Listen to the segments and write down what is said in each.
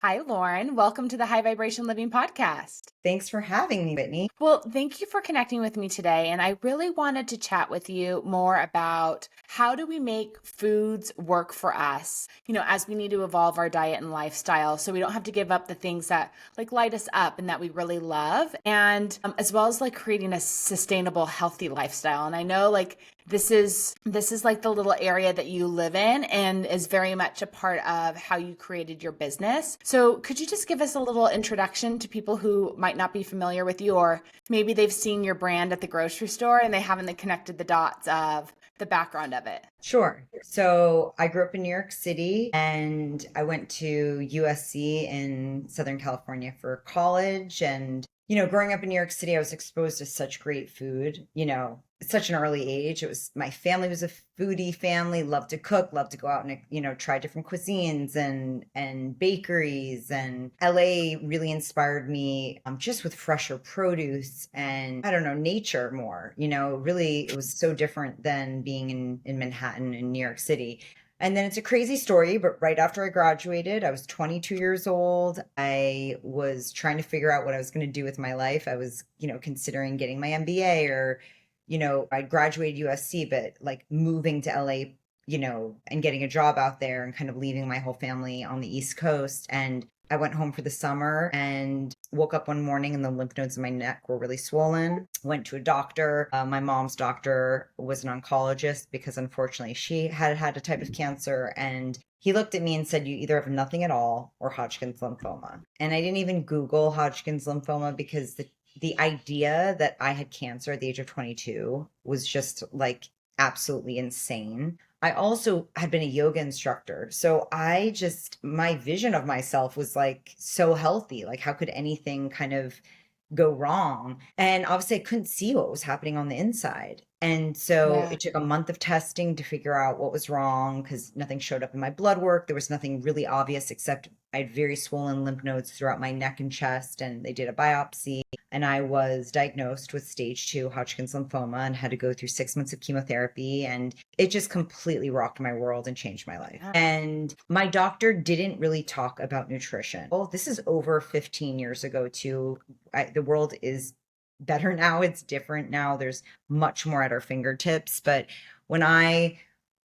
Hi, Lauren. Welcome to the High Vibration Living Podcast. Thanks for having me, Whitney. Well, thank you for connecting with me today. And I really wanted to chat with you more about how do we make foods work for us, as we need to evolve our diet and lifestyle so we don't have to give up the things that light us up and that we really love. And as well as creating a sustainable, healthy lifestyle. And I know this is like the little area that you live in and is very much a part of how you created your business. So could you just give us a little introduction to people who might not be familiar with you, or maybe they've seen your brand at the grocery store and they haven't connected the dots of the background of it? Sure. So I grew up in New York City and I went to USC in Southern California for college. And, growing up in New York City, I was exposed to such great food, at such an early age. My family was a foodie family, loved to cook, loved to go out and, try different cuisines and bakeries. And LA really inspired me just with fresher produce and I don't know, nature more, really it was so different than being in Manhattan in New York City. And then it's a crazy story, but right after I graduated, I was 22 years old. I was trying to figure out what I was going to do with my life. I was, considering getting my MBA or, I graduated USC, but like moving to LA, and getting a job out there and kind of leaving my whole family on the East Coast. And I went home for the summer and woke up one morning and the lymph nodes in my neck were really swollen. Went to a doctor. My mom's doctor was an oncologist because unfortunately she had had a type of cancer. And he looked at me and said, "You either have nothing at all or Hodgkin's lymphoma." And I didn't even Google Hodgkin's lymphoma because the idea that I had cancer at the age of 22 was just like absolutely insane. I also had been a yoga instructor. So my vision of myself was like so healthy. Like, how could anything kind of go wrong? And obviously, I couldn't see what was happening on the inside. And so Yeah. it took a month of testing to figure out what was wrong because nothing showed up in my blood work. There was nothing really obvious except I had very swollen lymph nodes throughout my neck and chest, and they did a biopsy. And I was diagnosed with stage 2 Hodgkin's lymphoma and had to go through 6 months of chemotherapy. And it just completely rocked my world and changed my life. Yeah. And my doctor didn't really talk about nutrition. Oh, this is over 15 years ago, too. The world is better now. It's different now. There's much more at our fingertips. But when I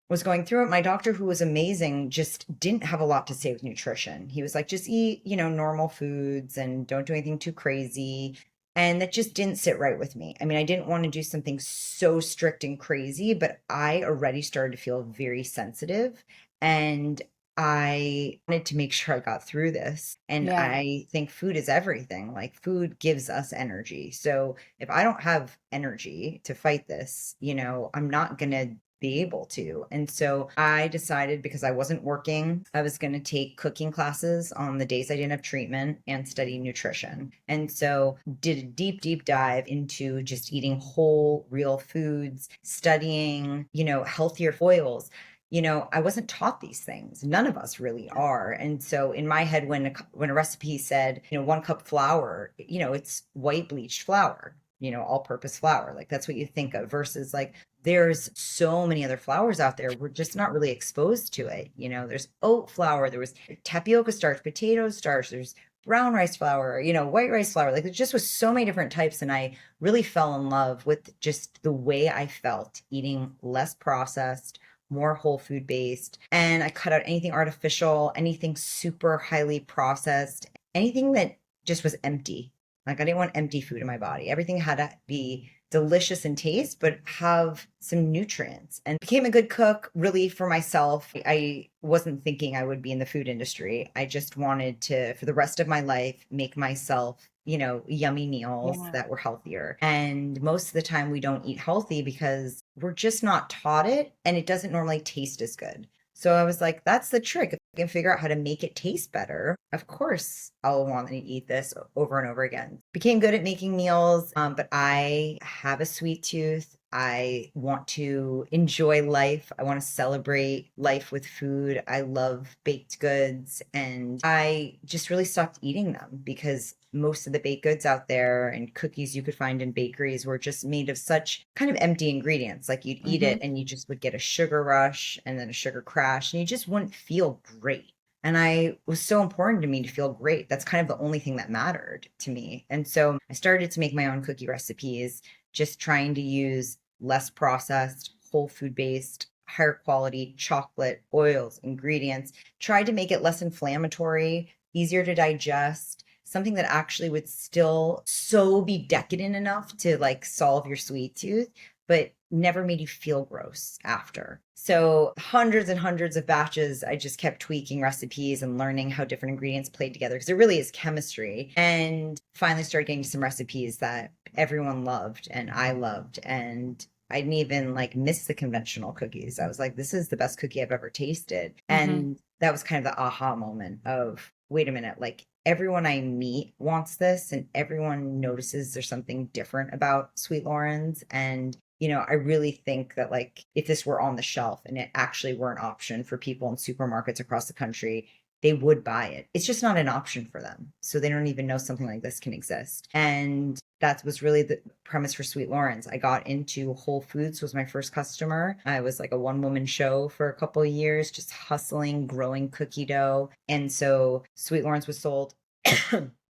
was going through it, my doctor, who was amazing, just didn't have a lot to say with nutrition. He was like, just eat, normal foods and don't do anything too crazy. And that just didn't sit right with me. I mean, I didn't want to do something so strict and crazy, but I already started to feel very sensitive. And I wanted to make sure I got through this. And Yeah. I think food is everything. Like, food gives us energy. So if I don't have energy to fight this, I'm not going to be able to. And so I decided, because I wasn't working, I was going to take cooking classes on the days I didn't have treatment and study nutrition. And so did a deep, deep dive into just eating whole, real foods, studying, healthier oils. I wasn't taught these things. None of us really are. And so in my head, when a recipe said, 1 cup flour, it's white bleached flour, all purpose flour. Like, that's what you think of versus like there's so many other flours out there. We're just not really exposed to it. There's oat flour, there was tapioca starch, potato starch, there's brown rice flour, white rice flour. Like, there just was so many different types. And I really fell in love with just the way I felt eating less processed, more whole food based. And I cut out anything artificial, anything super highly processed, anything that just was empty. Like, I didn't want empty food in my body. Everything had to be delicious in taste, but have some nutrients. And became a good cook really for myself. I wasn't thinking I would be in the food industry. I just wanted to, for the rest of my life, make myself, yummy meals Yeah. that were healthier. And most of the time we don't eat healthy because we're just not taught it and it doesn't normally taste as good. So I was like, that's the trick. If I can figure out how to make it taste better, of course I'll want to eat this over and over again. Became good at making meals, but I have a sweet tooth. I want to enjoy life. I want to celebrate life with food. I love baked goods. And I just really stopped eating them because most of the baked goods out there and cookies you could find in bakeries were just made of such kind of empty ingredients. Like, you'd eat Hmm. it and you just would get a sugar rush and then a sugar crash, and you just wouldn't feel great. And I was so important to me to feel great. That's kind of the only thing that mattered to me. And so I started to make my own cookie recipes, just trying to use less processed, whole food based, higher quality chocolate, oils, ingredients, tried to make it less inflammatory, easier to digest, something that actually would still so be decadent enough to like solve your sweet tooth, but never made you feel gross after. So hundreds and hundreds of batches, I just kept tweaking recipes and learning how different ingredients played together because it really is chemistry. And finally started getting some recipes that everyone loved and I loved. And I didn't even like miss the conventional cookies. I was like, this is the best cookie I've ever tasted. Hmm. And that was kind of the aha moment of, wait a minute, like everyone I meet wants this and everyone notices there's something different about Sweet Loren's. And I really think that like if this were on the shelf and it actually were an option for people in supermarkets across the country, they would buy it. It's just not an option for them. So they don't even know something like this can exist. And that was really the premise for Sweet Loren's. I got into Whole Foods was my first customer. I was like a one woman show for a couple of years, just hustling, growing cookie dough. And so Sweet Loren's was sold.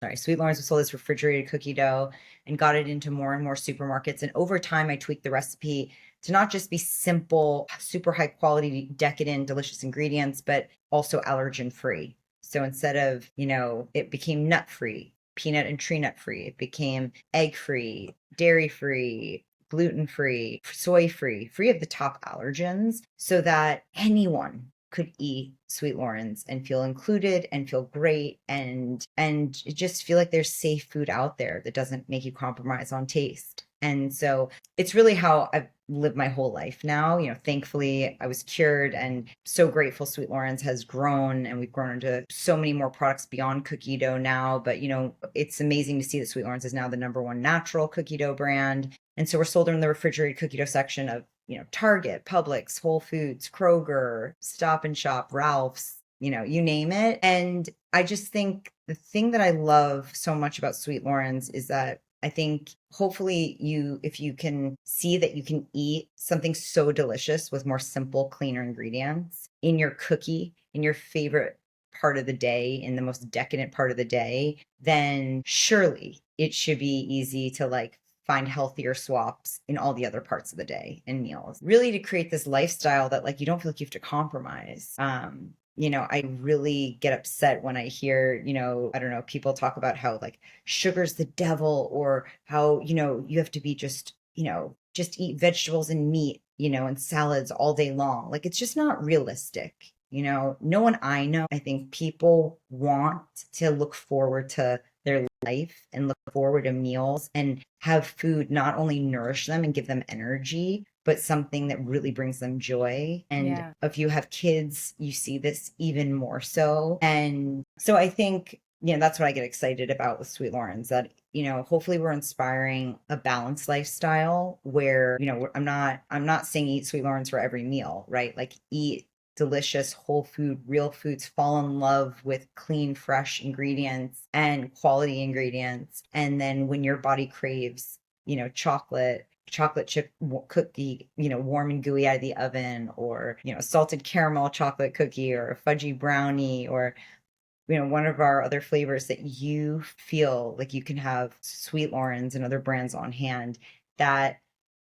Sorry, Sweet Loren's was sold as refrigerated cookie dough and got it into more and more supermarkets. And over time, I tweaked the recipe to not just be simple, super high quality, decadent, delicious ingredients, but also allergen free. So instead of, it became nut free, peanut and tree nut free, it became egg free, dairy free, gluten free, soy free, free of the top allergens so that anyone could eat Sweet Loren's and feel included and feel great and just feel like there's safe food out there that doesn't make you compromise on taste. And so it's really how I've lived my whole life now. Thankfully I was cured and so grateful Sweet Loren's has grown and we've grown into so many more products beyond cookie dough now. But it's amazing to see that Sweet Loren's is now the number one natural cookie dough brand. And so we're sold in the refrigerated cookie dough section of Target, Publix, Whole Foods, Kroger, Stop and Shop, Ralph's, you name it. And I just think the thing that I love so much about Sweet Loren's is that I think hopefully if you can see that you can eat something so delicious with more simple, cleaner ingredients in your cookie, in your favorite part of the day, in the most decadent part of the day, then surely it should be easy to like find healthier swaps in all the other parts of the day and meals. Really to create this lifestyle that like you don't feel like you have to compromise. I really get upset when I hear, I don't know, people talk about how like sugar's the devil or how, you have to be just eat vegetables and meat, and salads all day long. Like it's just not realistic. No one I know, I think people want to look forward to their life and look forward to meals and have food not only nourish them and give them energy, but something that really brings them joy. And Yeah. if you have kids, you see this even more so. And so I think, that's what I get excited about with Sweet Loren's that, hopefully we're inspiring a balanced lifestyle where, I'm not saying eat Sweet Loren's for every meal, right? Like eat delicious whole food, real foods, fall in love with clean, fresh ingredients and quality ingredients. And then when your body craves, chocolate chip cookie, warm and gooey out of the oven, or, salted caramel chocolate cookie or a fudgy brownie, or, one of our other flavors that you feel like you can have Sweet Loren's and other brands on hand that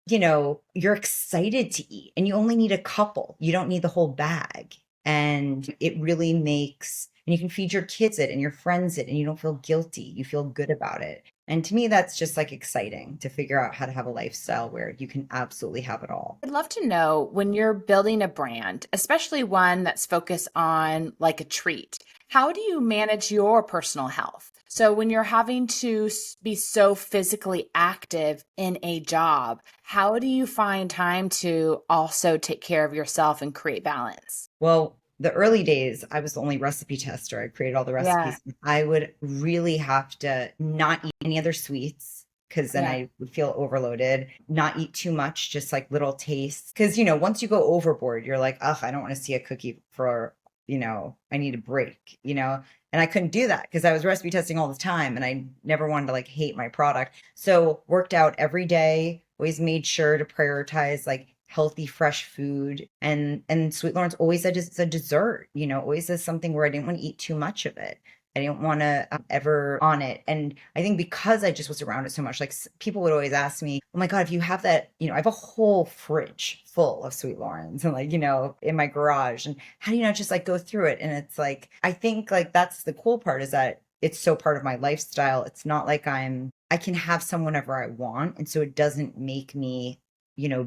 you're excited to eat and you only need a couple. You don't need the whole bag. And it really makes, and you can feed your kids it and your friends it and you don't feel guilty. You feel good about it. And to me, that's just like exciting to figure out how to have a lifestyle where you can absolutely have it all. I'd love to know when you're building a brand, especially one that's focused on like a treat, how do you manage your personal health? So when you're having to be so physically active in a job, how do you find time to also take care of yourself and create balance? Well, the early days, I was the only recipe tester. I created all the Yeah. recipes. I would really have to not eat any other sweets because then Yeah. I would feel overloaded, not eat too much, just like little tastes. Because, once you go overboard, you're like, ugh, I don't want to see a cookie for, I need a break, And I couldn't do that because I was recipe testing all the time and I never wanted to like hate my product. So worked out every day, always made sure to prioritize like healthy, fresh food. And Sweet Loren's always a dessert, always as something where I didn't want to eat too much of it. I didn't want to ever on it. And I think because I just was around it so much, like people would always ask me, oh my God, if you have that, I have a whole fridge full of Sweet Loren's and like, in my garage. And how do you not just like go through it? And it's like, I think like that's the cool part is that it's so part of my lifestyle. It's not like I can have some whenever I want. And so it doesn't make me,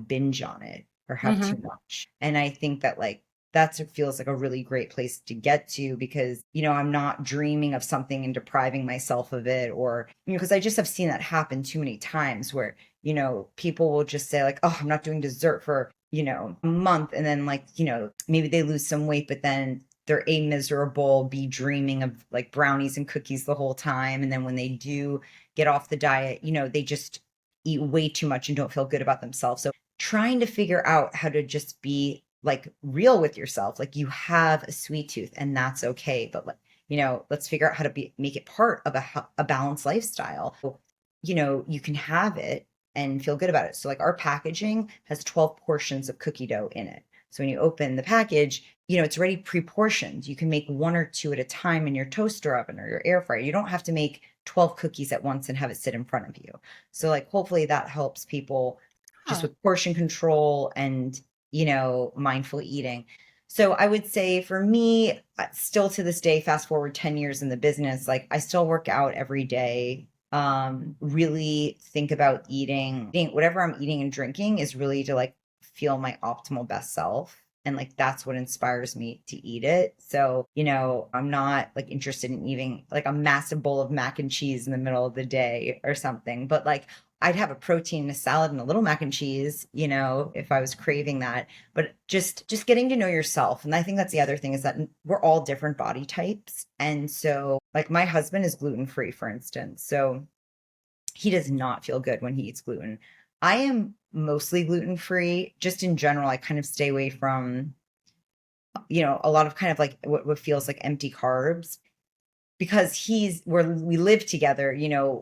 binge on it or have too Hmm. much. And I think that like, that's it feels like a really great place to get to because, I'm not dreaming of something and depriving myself of it or, because I just have seen that happen too many times where, people will just say like, oh, I'm not doing dessert for, a month. And then like, maybe they lose some weight, but then they're a miserable, be dreaming of like brownies and cookies the whole time. And then when they do get off the diet, they just eat way too much and don't feel good about themselves. So trying to figure out how to just be like real with yourself. Like you have a sweet tooth and that's okay. But like, let's figure out how to make it part of a balanced lifestyle. You can have it and feel good about it. So like our packaging has 12 portions of cookie dough in it. So when you open the package, it's already pre-portioned. You can make one or two at a time in your toaster oven or your air fryer. You don't have to make 12 cookies at once and have it sit in front of you. So like hopefully that helps people just Huh. with portion control and, mindful eating. So I would say for me, still to this day, fast forward 10 years in the business, like I still work out every day. Really think about eating whatever I'm eating and drinking is really to like feel my optimal best self. And like that's what inspires me to eat it. So, I'm not like interested in eating like a massive bowl of mac and cheese in the middle of the day or something, but like I'd have a protein, a salad, and a little mac and cheese, if I was craving that. But just getting to know yourself. And I think that's the other thing is that we're all different body types. And so like my husband is gluten free, for instance. So he does not feel good when he eats gluten. I am mostly gluten free. Just in general, I kind of stay away from, a lot of kind of like what feels like empty carbs because he's where we live together,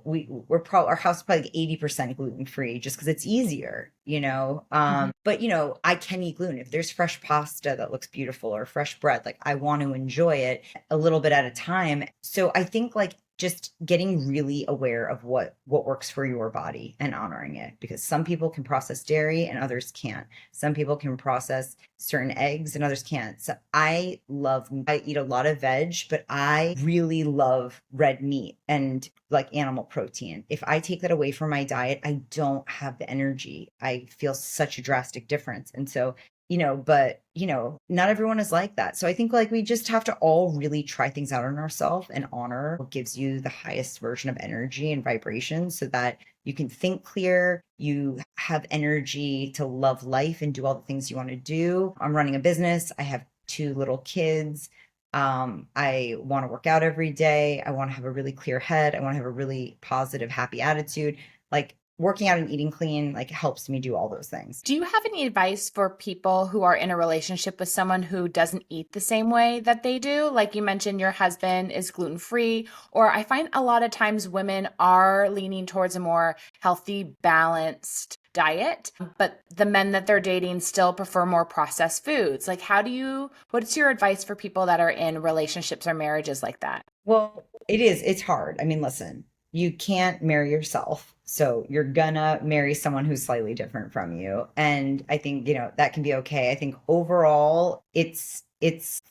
we're probably our house is probably like 80% gluten free just because it's easier, Mhm. but I can eat gluten if there's fresh pasta that looks beautiful or fresh bread, like I want to enjoy it a little bit at a time. So I think like just getting really aware of what works for your body and honoring it because some people can process dairy and others can't. Some people can process certain eggs and others can't. So I eat a lot of veg, but I really love red meat and like animal protein. If I take that away from my diet, I don't have the energy. I feel such a drastic difference. And so, but, not everyone is like that. So I think like we just have to all really try things out on ourselves and honor what gives you the highest version of energy and vibration so that you can think clear, you have energy to love life and do all the things you want to do. I'm running a business. I have two little kids. I want to work out every day. I want to have a really clear head. I want to have a really positive, happy attitude. Like working out and eating clean, like helps me do all those things. Do you have any advice for people who are in a relationship with someone who doesn't eat the same way that they do? Like you mentioned, your husband is gluten free, or I find a lot of times women are leaning towards a more healthy, balanced diet, but the men that they're dating still prefer more processed foods. Like, what's your advice for people that are in relationships or marriages like that? Well, it's hard. I mean, listen, you can't marry yourself. So you're gonna marry someone who's slightly different from you. And I think, that can be okay. I think overall it's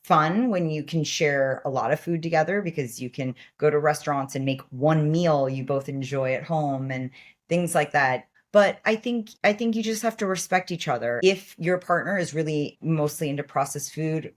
fun when you can share a lot of food together because you can go to restaurants and make one meal you both enjoy at home and things like that. But I think you just have to respect each other. If your partner is really mostly into processed food,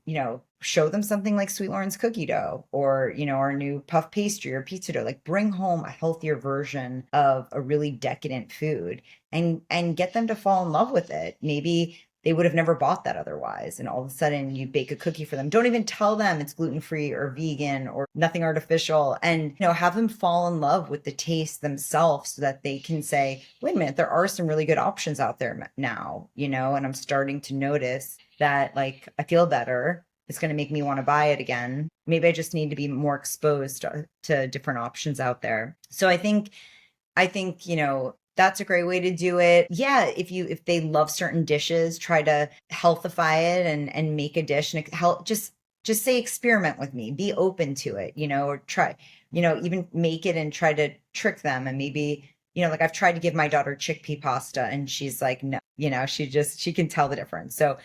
show them something like Sweet Loren's cookie dough or, our new puff pastry or pizza dough. Like bring home a healthier version of a really decadent food and get them to fall in love with it. Maybe they would have never bought that otherwise. And all of a sudden you bake a cookie for them. Don't even tell them it's gluten-free or vegan or nothing artificial. And, have them fall in love with the taste themselves so that they can say, wait a minute, there are some really good options out there now, and I'm starting to notice that like I feel better. It's going to make me want to buy it again. Maybe I just need to be more exposed to different options out there. So I think, That's a great way to do it. Yeah, if they love certain dishes, try to healthify it and make a dish and help just say experiment with me. Be open to it, or try, even make it and try to trick them and maybe, like I've tried to give my daughter chickpea pasta and she's like, no, she can tell the difference. So,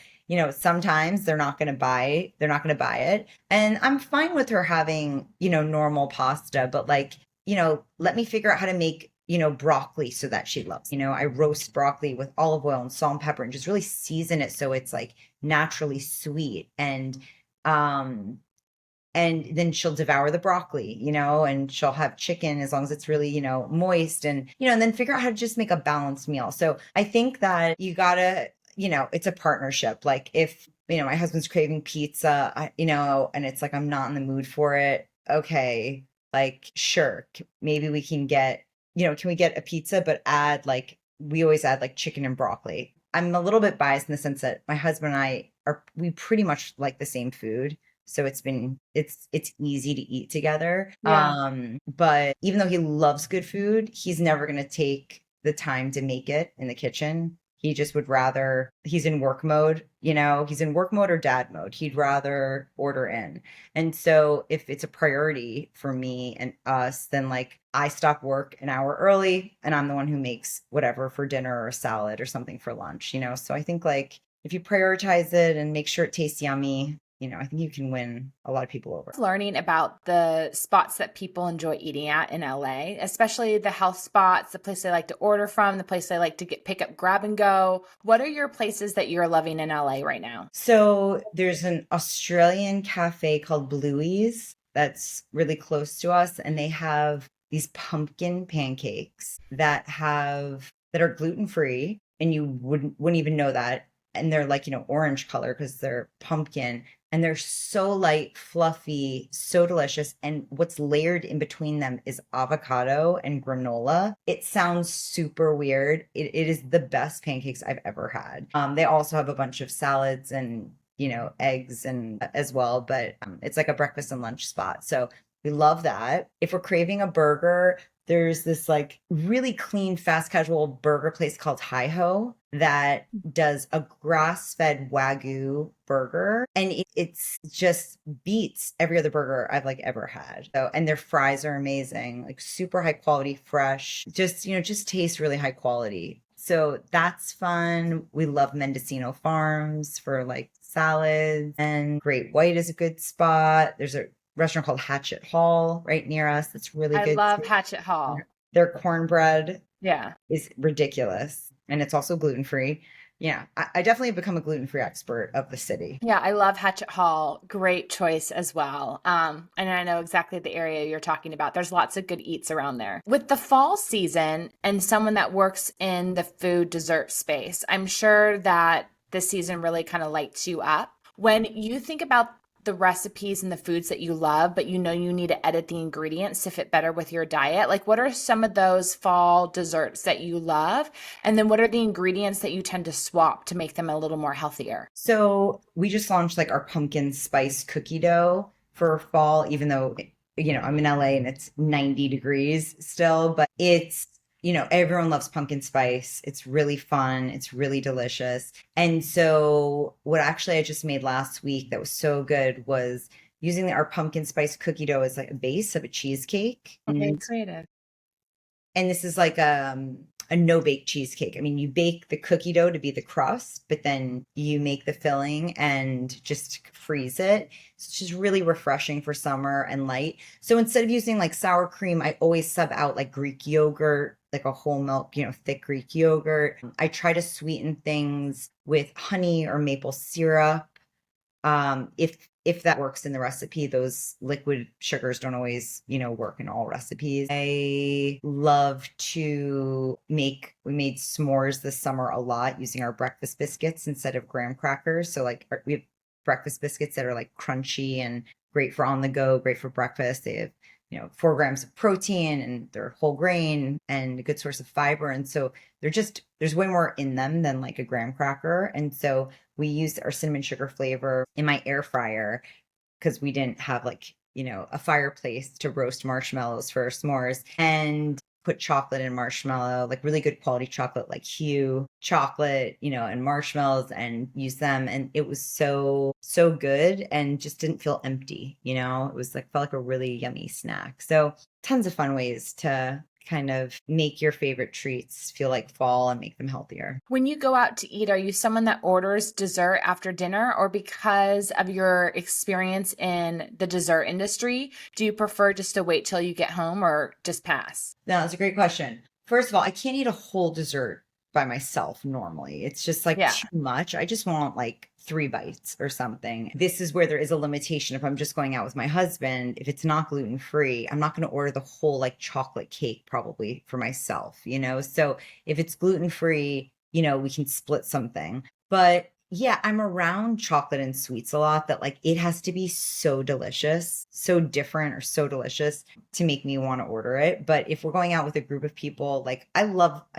sometimes they're not going to buy it. And I'm fine with her having, normal pasta, but like, let me figure out how to make, broccoli so that she loves. I roast broccoli with olive oil and salt and pepper and just really season it so it's like naturally sweet. Um and then she'll devour the broccoli, and she'll have chicken as long as it's really, moist and then figure out how to just make a balanced meal. So I think that you gotta, it's a partnership. Like if, my husband's craving pizza, and it's like, I'm not in the mood for it. Okay. Like, sure. Maybe we can get, can we get a pizza, but we always add like chicken and broccoli. I'm a little bit biased in the sense that my husband and we pretty much like the same food. So it's easy to eat together. Yeah. But even though he loves good food, he's never going to take the time to make it in the kitchen. He just would rather, he's in work mode, he's in work mode or dad mode. He'd rather order in. And so if it's a priority for me and us, then like I stop work an hour early and I'm the one who makes whatever for dinner or a salad or something for lunch. So I think like if you prioritize it and make sure it tastes yummy, I think you can win a lot of people over. Learning about the spots that people enjoy eating at in LA, especially the health spots, the place they like to order from, the place they like to pick up, grab and go. What are your places that you're loving in LA right now? So there's an Australian cafe called Bluey's that's really close to us, and they have these pumpkin pancakes that are gluten free, and you wouldn't even know that. And they're like, orange color because they're pumpkin and they're so light, fluffy, so delicious. And what's layered in between them is avocado and granola. It sounds super weird. It is the best pancakes I've ever had. They also have a bunch of salads and, eggs and as well, but it's like a breakfast and lunch spot. So we love that. If we're craving a burger, there's this like really clean, fast casual burger place called Hi Ho that does a grass-fed Wagyu burger, and it's just beats every other burger I've like ever had. So, and their fries are amazing, like super high quality, fresh, just tastes really high quality. So that's fun. We love Mendocino Farms for like salads, and Great White is a good spot. There's a restaurant called Hatchet Hall right near us that's really I good love too. Hatchet Hall. Their cornbread Yeah. is ridiculous and it's also gluten free. Yeah, I definitely have become a gluten free expert of the city. Yeah, I love Hatchet Hall. Great choice as well. And I know exactly the area you're talking about. There's lots of good eats around there. With the fall season and someone that works in the food dessert space, I'm sure that this season really kind of lights you up. When you think about the recipes and the foods that you love, but you know you need to edit the ingredients to fit better with your diet, like what are some of those fall desserts that you love? And then what are the ingredients that you tend to swap to make them a little more healthier? So we just launched like our pumpkin spice cookie dough for fall, even though, I'm in LA and it's 90 degrees still, but everyone loves pumpkin spice. It's really fun. It's really delicious. And so what actually I just made last week that was so good was using our pumpkin spice cookie dough as like a base of a cheesecake. Okay, creative. And this is like a no bake cheesecake. I mean, you bake the cookie dough to be the crust, but then you make the filling and just freeze it. It's just really refreshing for summer and light. So instead of using like sour cream, I always sub out like Greek yogurt, like a whole milk, thick Greek yogurt. I try to sweeten things with honey or maple syrup. If that works in the recipe, those liquid sugars don't always, work in all recipes. I love to we made s'mores this summer a lot using our breakfast biscuits instead of graham crackers. So like we have breakfast biscuits that are like crunchy and great for on the go, great for breakfast. They have 4 grams of protein and they're whole grain and a good source of fiber. And so there's way more in them than like a graham cracker. And so we used our cinnamon sugar flavor in my air fryer because we didn't have like, a fireplace to roast marshmallows for s'mores. And put chocolate and marshmallow, like really good quality chocolate, like Hue chocolate, and marshmallows and use them. And it was so, so good and just didn't feel empty, It was like, felt like a really yummy snack. So tons of fun ways to kind of make your favorite treats feel like fall and make them healthier. When you go out to eat, are you someone that orders dessert after dinner, or because of your experience in the dessert industry, do you prefer just to wait till you get home or just pass? No, that's a great question. First of all, I can't eat a whole dessert by myself normally. It's just like Yeah. too much. I just want like 3 bites or something. This is where there is a limitation. If I'm just going out with my husband, if it's not gluten free, I'm not going to order the whole like chocolate cake probably for myself. So if it's gluten free, we can split something. But yeah, I'm around chocolate and sweets a lot that like it has to be so delicious, so different or so delicious to make me want to order it. But if we're going out with a group of people, like I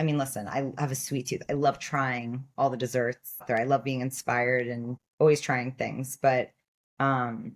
mean, listen, I have a sweet tooth. I love trying all the desserts there. I love being inspired and always trying things. But um,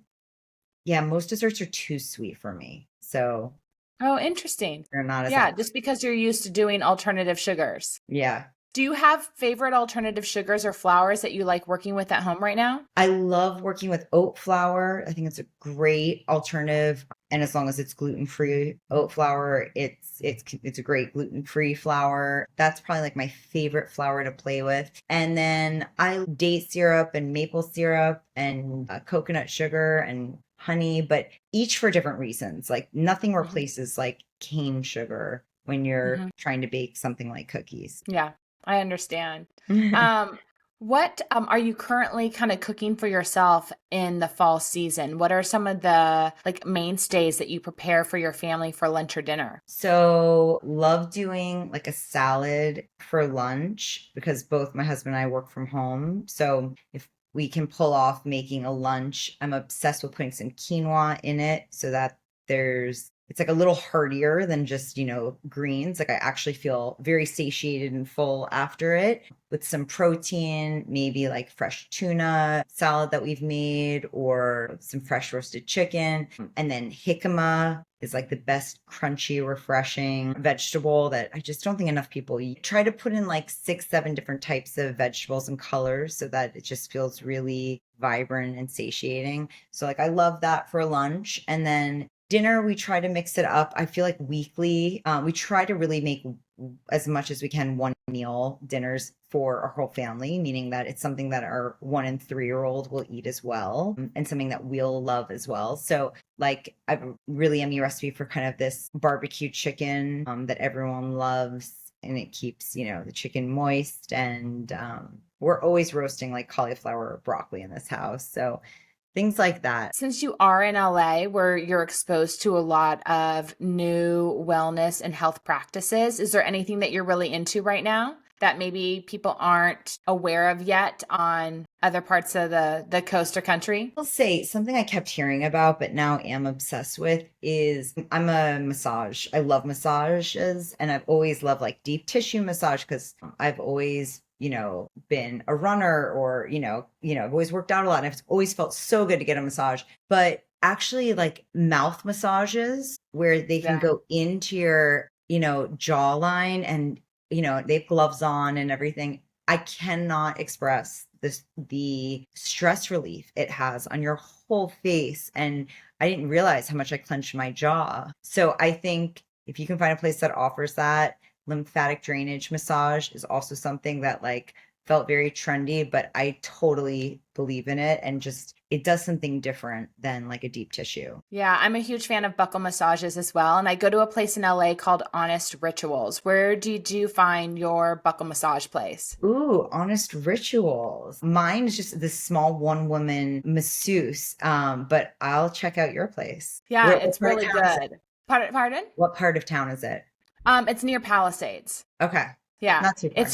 yeah, most desserts are too sweet for me. So Oh, interesting. they're not as Yeah, apt. just because you're used to doing alternative sugars. Yeah. Do you have favorite alternative sugars or flours that you like working with at home right now? I love working with oat flour. I think it's a great alternative. And as long as it's gluten-free oat flour, it's a great gluten-free flour. That's probably like my favorite flour to play with. And then I date syrup and maple syrup and coconut sugar and honey, but each for different reasons. Like nothing Mhm. replaces like cane sugar when you're Mhm. trying to bake something like cookies. Yeah, I understand. Um, what are you currently kind of cooking for yourself in the fall season? What are some of the like mainstays that you prepare for your family for lunch or dinner? So, love doing like a salad for lunch because both my husband and I work from home. So, if we can pull off making a lunch, I'm obsessed with putting some quinoa in it so that it's like a little heartier than just, greens. Like I actually feel very satiated and full after it with some protein, maybe like fresh tuna salad that we've made or some fresh roasted chicken. And then jicama is like the best crunchy, refreshing vegetable that I just don't think enough people eat. Try to put in like 6, 7 different types of vegetables and colors so that it just feels really vibrant and satiating. So like I love that for lunch. And then dinner, we try to mix it up. I feel like weekly, we try to really make as much as we can one meal dinners for our whole family, meaning that it's something that our 1 and 3-year-old will eat as well, and something that we'll love as well. So, like, I have a really yummy recipe for kind of this barbecue chicken that everyone loves, and it keeps, the chicken moist. And we're always roasting like cauliflower or broccoli in this house. So, things like that. Since you are in LA, where you're exposed to a lot of new wellness and health practices, is there anything that you're really into right now that maybe people aren't aware of yet on other parts of the coast or country? I'll say something I kept hearing about, but now am obsessed with is I'm a massage. I love massages, and I've always loved like deep tissue massage because I've always, been a runner or, I've always worked out a lot and I've always felt so good to get a massage. But actually like mouth massages where they can Yeah. go into your, jawline and, they have gloves on and everything. I cannot express the stress relief it has on your whole face. And I didn't realize how much I clenched my jaw. So I think if you can find a place that offers that, lymphatic drainage massage is also something that like felt very trendy, but I totally believe in it and just it does something different than like a deep tissue. Yeah, I'm a huge fan of buckle massages as well. And I go to a place in LA called Honest Rituals. Where do you find your buckle massage place? Ooh, honest rituals. Mine is just this small one woman masseuse. But I'll check out your place. Yeah, What it's part of really town is it? good. Pardon? What part of town is it? It's near Palisades. Okay. Yeah. Not too far.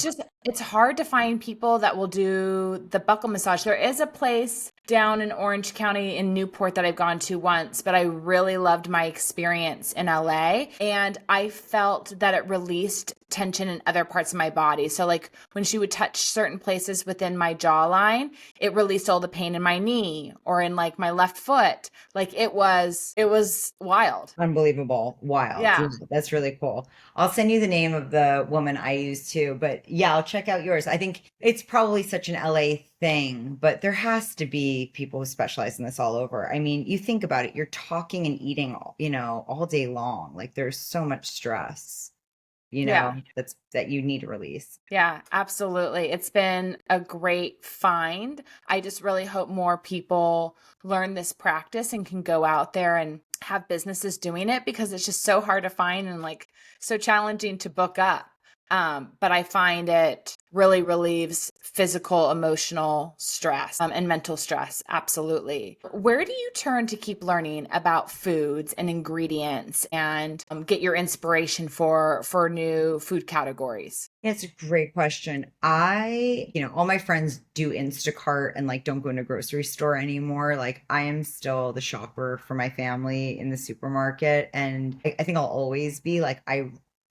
It's hard to find people that will do the buckle massage. There is a place down in Orange County in Newport that I've gone to once, but I really loved my experience in LA. And I felt that it released tension in other parts of my body. So, like when she would touch certain places within my jawline, it released all the pain in my knee or in like my left foot. Like it was wild. Unbelievable. Wild. Yeah, Yeah. that's really cool. I'll send you the name of the woman I use too, but yeah, I'll check out yours. I think it's probably such an LA thing, but there has to be people who specialize in this all over. I mean, you think about it, you're talking and eating, all day long. Like there's so much stress, Yeah. that you need to release. Yeah, absolutely. It's been a great find. I just really hope more people learn this practice and can go out there and have businesses doing it because it's just so hard to find and like so challenging to book up. But I find it really relieves physical, emotional stress, and mental stress. Absolutely. Where do you turn to keep learning about foods and ingredients and get your inspiration for new food categories? Yeah, it's a great question. All my friends do Instacart and like don't go in a grocery store anymore. Like I am still the shopper for my family in the supermarket. And I think I'll always be like,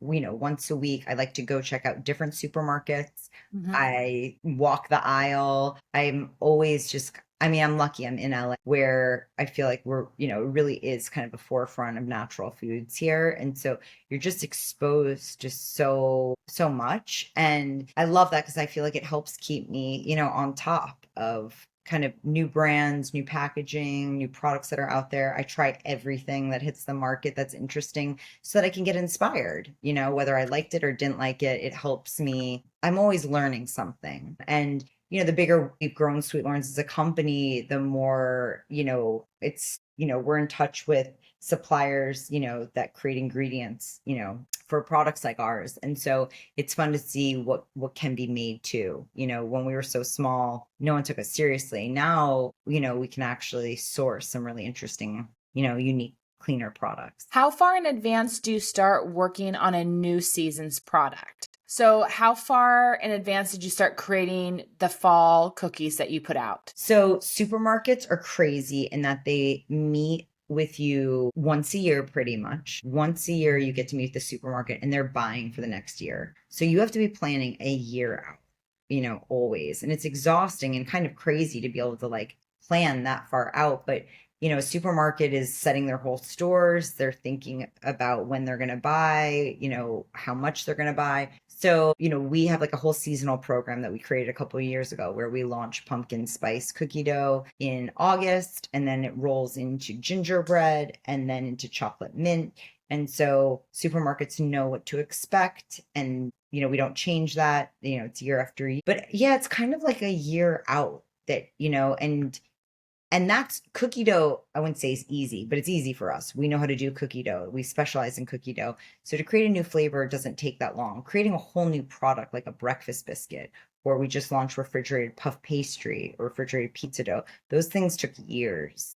once a week, I like to go check out different supermarkets. Mhm. I walk the aisle. I'm lucky I'm in LA where I feel like it really is kind of the forefront of natural foods here. And so you're just exposed to so much. And I love that because I feel like it helps keep me, on top of kind of new brands, new packaging, new products that are out there. I try everything that hits the market that's interesting so that I can get inspired, whether I liked it or didn't like it. It helps me. I'm always learning something. And the bigger we've grown Sweet Lawrence as a company, the more, we're in touch with suppliers, that create ingredients, for products like ours. And so it's fun to see what can be made too. When we were so small, no one took us seriously. Now, we can actually source some really interesting, unique, cleaner products. How far in advance do you start working on a new season's product? So, how far in advance did you start creating the fall cookies that you put out? So supermarkets are crazy in that they meet with you once a year, pretty much. Once a year, you get to meet the supermarket and they're buying for the next year. So you have to be planning a year out, always. And it's exhausting and kind of crazy to be able to like plan that far out. But, a supermarket is setting their whole stores. They're thinking about when they're going to buy, how much they're going to buy. So, we have like a whole seasonal program that we created a couple of years ago where we launched pumpkin spice cookie dough in August, and then it rolls into gingerbread and then into chocolate mint. And so supermarkets know what to expect. And, we don't change that, it's year after year. But yeah, it's kind of like a year out that, and that's cookie dough. I wouldn't say is easy, but it's easy for us. We know how to do cookie dough. We specialize in cookie dough. So to create a new flavor doesn't take that long. Creating a whole new product like a breakfast biscuit, or we just launched refrigerated puff pastry or refrigerated pizza dough, those things took years,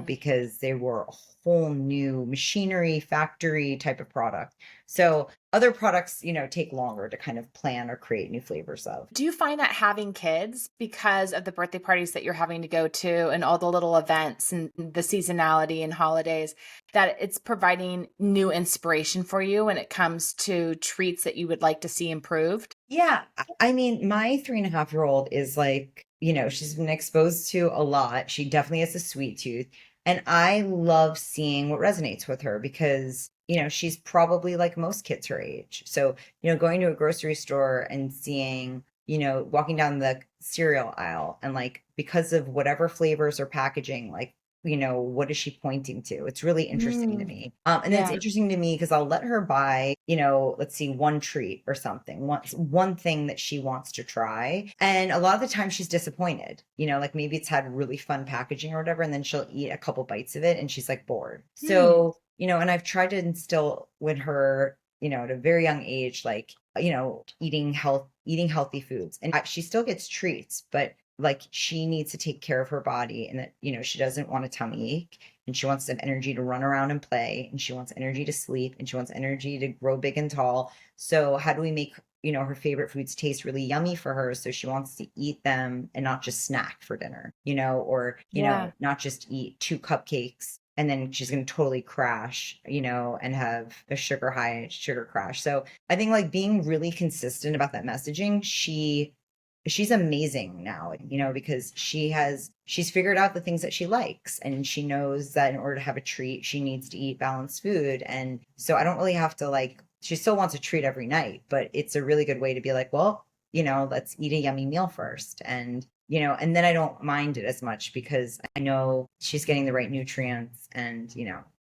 because they were a whole new machinery, factory type of product. So other products, take longer to kind of plan or create new flavors of. Do you find that having kids, because of the birthday parties that you're having to go to and all the little events and the seasonality and holidays, that it's providing new inspiration for you when it comes to treats that you would like to see improved? Yeah. I mean, my 3.5-year-old is like, she's been exposed to a lot. She definitely has a sweet tooth. And I love seeing what resonates with her because, she's probably like most kids her age. So, going to a grocery store and seeing, walking down the cereal aisle and like because of whatever flavors or packaging, like, what is she pointing to? It's really interesting to Mm, me. And then it's yeah. interesting to me because I'll let her buy, let's see, one treat or something, one thing that she wants to try. And a lot of the time she's disappointed, like maybe it's had really fun packaging or whatever, and then she'll eat a couple bites of it and she's like bored. Hmm. So, and I've tried to instill with her, at a very young age, like, eating healthy foods. And she still gets treats, but like she needs to take care of her body and that, she doesn't want a tummy ache and she wants to have energy to run around and play and she wants energy to sleep and she wants energy to grow big and tall. So how do we make, her favorite foods taste really yummy for her so she wants to eat them and not just snack for dinner, or, Yeah. not just eat two cupcakes and then she's going to totally crash, and have a sugar high, sugar crash. So I think like being really consistent about that messaging, she's amazing now, because she's figured out the things that she likes and she knows that in order to have a treat, she needs to eat balanced food. And so I don't really have to like, she still wants a treat every night, but it's a really good way to be like, well, let's eat a yummy meal first. And then I don't mind it as much because I know she's getting the right nutrients and,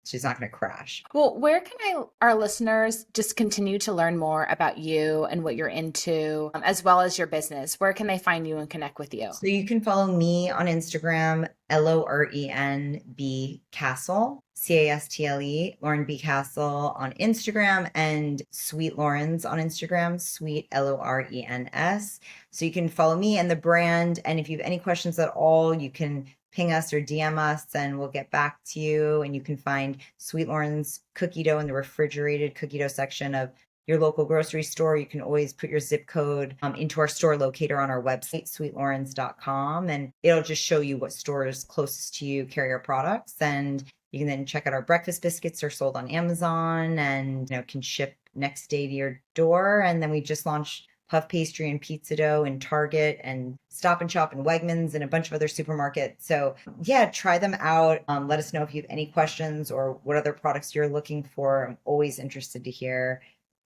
she's not going to crash. Well, where can our listeners just continue to learn more about you and what you're into, as well as your business? Where can they find you and connect with you? So you can follow me on Instagram, LORENB Castle, CASTLE, Loren B Castle on Instagram, and Sweet Loren's on Instagram, Sweet LORENS. So you can follow me and the brand. And if you have any questions at all, you can ping us or DM us and we'll get back to you. And you can find Sweet Loren's cookie dough in the refrigerated cookie dough section of your local grocery store. You can always put your zip code into our store locator on our website, sweetlorens.com, and it'll just show you what stores closest to you carry our products. And you can then check out our breakfast biscuits are sold on Amazon and can ship next day to your door. And then we just launched puff pastry and pizza dough in Target and Stop and Shop and Wegmans and a bunch of other supermarkets. So yeah, try them out. Let us know if you have any questions or what other products you're looking for. I'm always interested to hear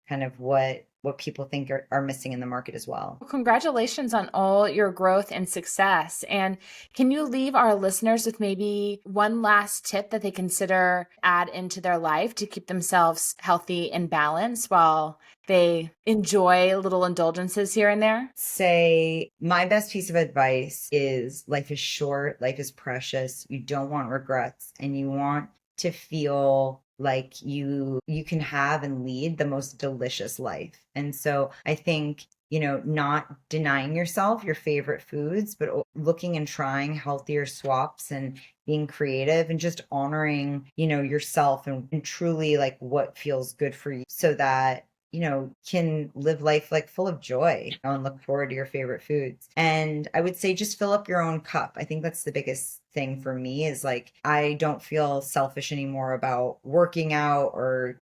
kind of what people think are missing in the market as well. Well, congratulations on all your growth and success. And can you leave our listeners with maybe one last tip that they consider add into their life to keep themselves healthy and balanced while they enjoy little indulgences here and there? Say my best piece of advice is life is short, life is precious. You don't want regrets and you want to feel like you can have and lead the most delicious life. And so I think, not denying yourself your favorite foods, but looking and trying healthier swaps and being creative and just honoring, yourself and truly like what feels good for you so that can live life like full of joy and look forward to your favorite foods. And I would say just fill up your own cup. I think that's the biggest thing for me is like, I don't feel selfish anymore about working out or,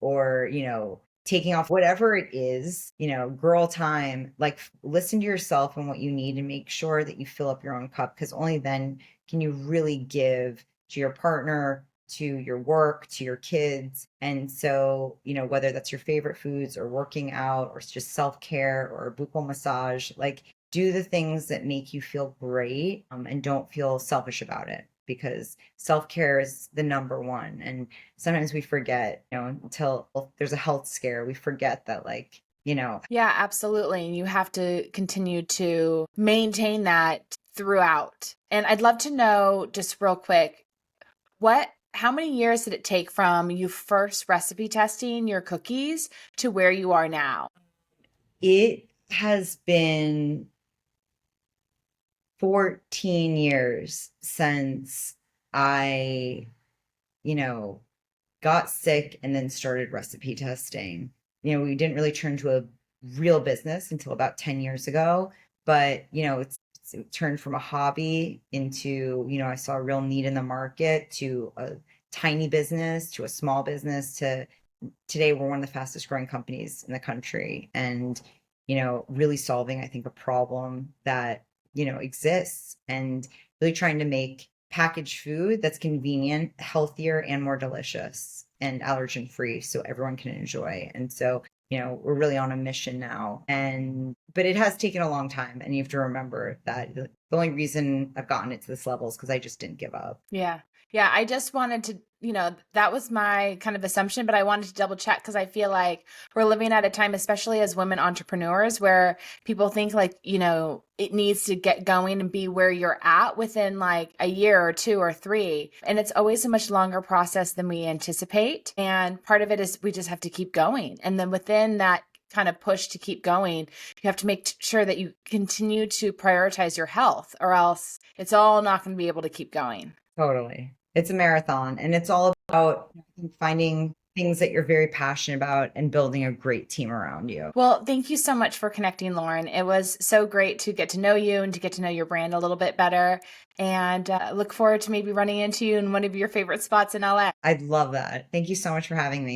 taking off whatever it is, girl time, like listen to yourself and what you need and make sure that you fill up your own cup because only then can you really give to your partner, to your work, to your kids. And so, whether that's your favorite foods or working out or it's just self-care or a buccal massage, like do the things that make you feel great and don't feel selfish about it because self-care is the number one. And sometimes we forget, until there's a health scare, we forget that like, Yeah, absolutely. And you have to continue to maintain that throughout. And I'd love to know just real quick, how many years did it take from you first recipe testing your cookies to where you are now? It has been 14 years since I, got sick and then started recipe testing. We didn't really turn to a real business until about 10 years ago, but, it turned from a hobby into, I saw a real need in the market to a tiny business to a small business to today we're one of the fastest growing companies in the country and, really solving, I think, a problem that, exists and really trying to make packaged food that's convenient, healthier, and more delicious and allergen free so everyone can enjoy. And so, we're really on a mission now. But it has taken a long time. And you have to remember that the only reason I've gotten it to this level is because I just didn't give up. Yeah. Yeah. I just wanted to, that was my kind of assumption, but I wanted to double check because I feel like we're living at a time, especially as women entrepreneurs, where people think like, it needs to get going and be where you're at within like a year or two or three. And it's always a much longer process than we anticipate. And part of it is we just have to keep going. And then within that kind of push to keep going, you have to make sure that you continue to prioritize your health, or else it's all not going to be able to keep going. Totally. It's a marathon, and it's all about finding things that you're very passionate about and building a great team around you. Well, thank you so much for connecting, Loren. It was so great to get to know you and to get to know your brand a little bit better. And look forward to maybe running into you in one of your favorite spots in LA. I'd love that. Thank you so much for having me.